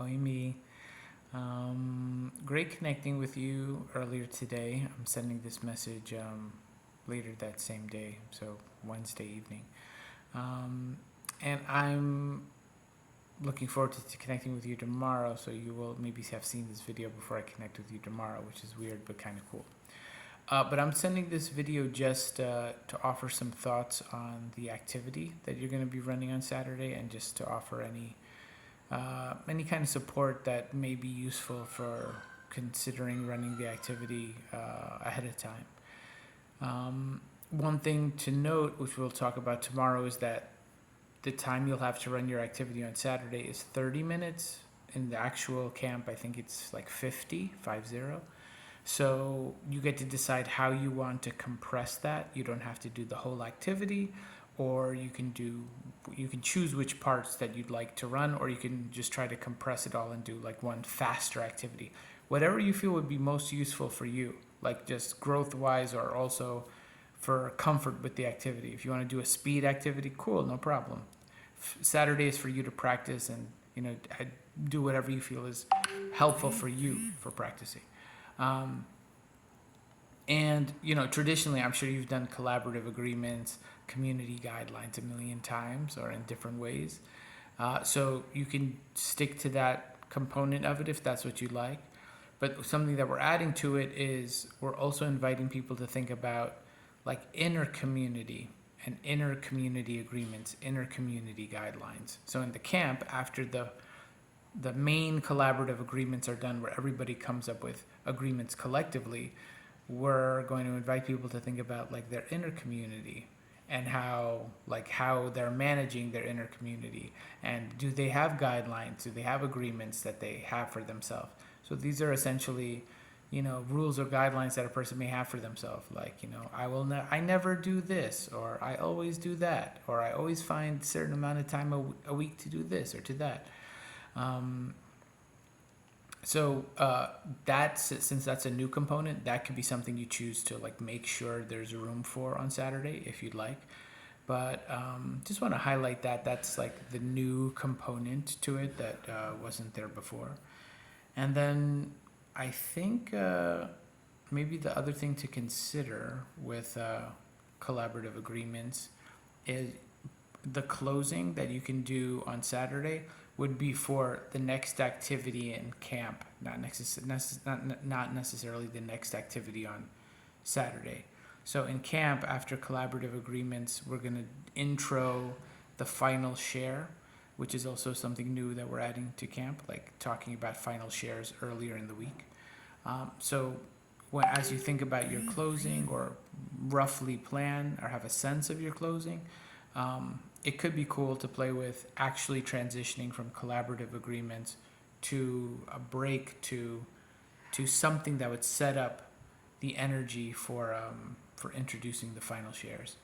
Oimi. Great connecting with you earlier today. I'm sending this message later that same day, so Wednesday evening. And I'm looking forward to connecting with you tomorrow, so you will maybe have seen this video before I connect with you tomorrow, which is weird but kind of cool. But I'm sending this video just to offer some thoughts on the activity that you're going to be running on Saturday, and just to offer any kind of support that may be useful for considering running the activity ahead of time. One thing to note, which we'll talk about tomorrow, is that the time you'll have to run your activity on Saturday is 30 minutes. In the actual camp, I think it's like 50. So you get to decide how you want to compress that. You don't have to do the whole activity, or you can choose which parts that you'd like to run, or you can just try to compress it all and do like one faster activity. Whatever you feel would be most useful for you, like just growth wise, or also for comfort with the activity. If you want to do a speed activity, cool, no problem. Saturday is for you to practice, and do whatever you feel is helpful for you for practicing. And traditionally, I'm sure you've done collaborative agreements, community guidelines a million times, or in different ways. So you can stick to that component of it if that's what you like. But something that we're adding to it is we're also inviting people to think about like inner community and inner community agreements, inner community guidelines. So in the camp, after the main collaborative agreements are done, where everybody comes up with agreements collectively, we're going to invite people to think about like their inner community, and how they're managing their inner community, and do they have guidelines, do they have agreements that they have for themselves. So these are essentially rules or guidelines that a person may have for themselves, like I never do this, or I always do that, or I always find a certain amount of time a week to do this or to that. So since that's a new component, that could be something you choose to like make sure there's room for on Saturday if you'd like. But just want to highlight that that's like the new component to it that wasn't there before. And then I think maybe the other thing to consider with collaborative agreements is the closing that you can do on Saturday would be for the next activity in camp, not necessarily the next activity on Saturday. So in camp, after collaborative agreements, we're going to intro the final share, which is also something new that we're adding to camp, like talking about final shares earlier in the week. So as you think about your closing, or roughly plan or have a sense of your closing, it could be cool to play with actually transitioning from collaborative agreements to a break to something that would set up the energy for introducing the final shares.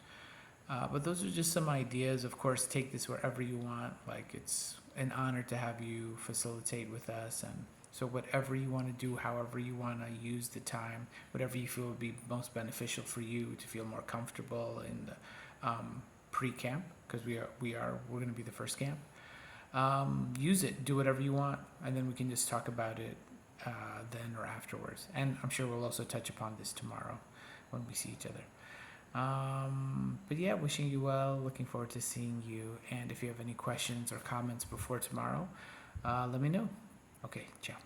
But those are just some ideas. Of course, take this wherever you want. Like, it's an honor to have you facilitate with us, and so whatever you want to do, however you want to use the time, whatever you feel would be most beneficial for you to feel more comfortable in the pre-camp, because we're going to be the first camp. Use it, do whatever you want, and then we can just talk about it then or afterwards. And I'm sure we'll also touch upon this tomorrow when we see each other. But yeah, wishing you well, looking forward to seeing you. And if you have any questions or comments before tomorrow, let me know. Okay, ciao.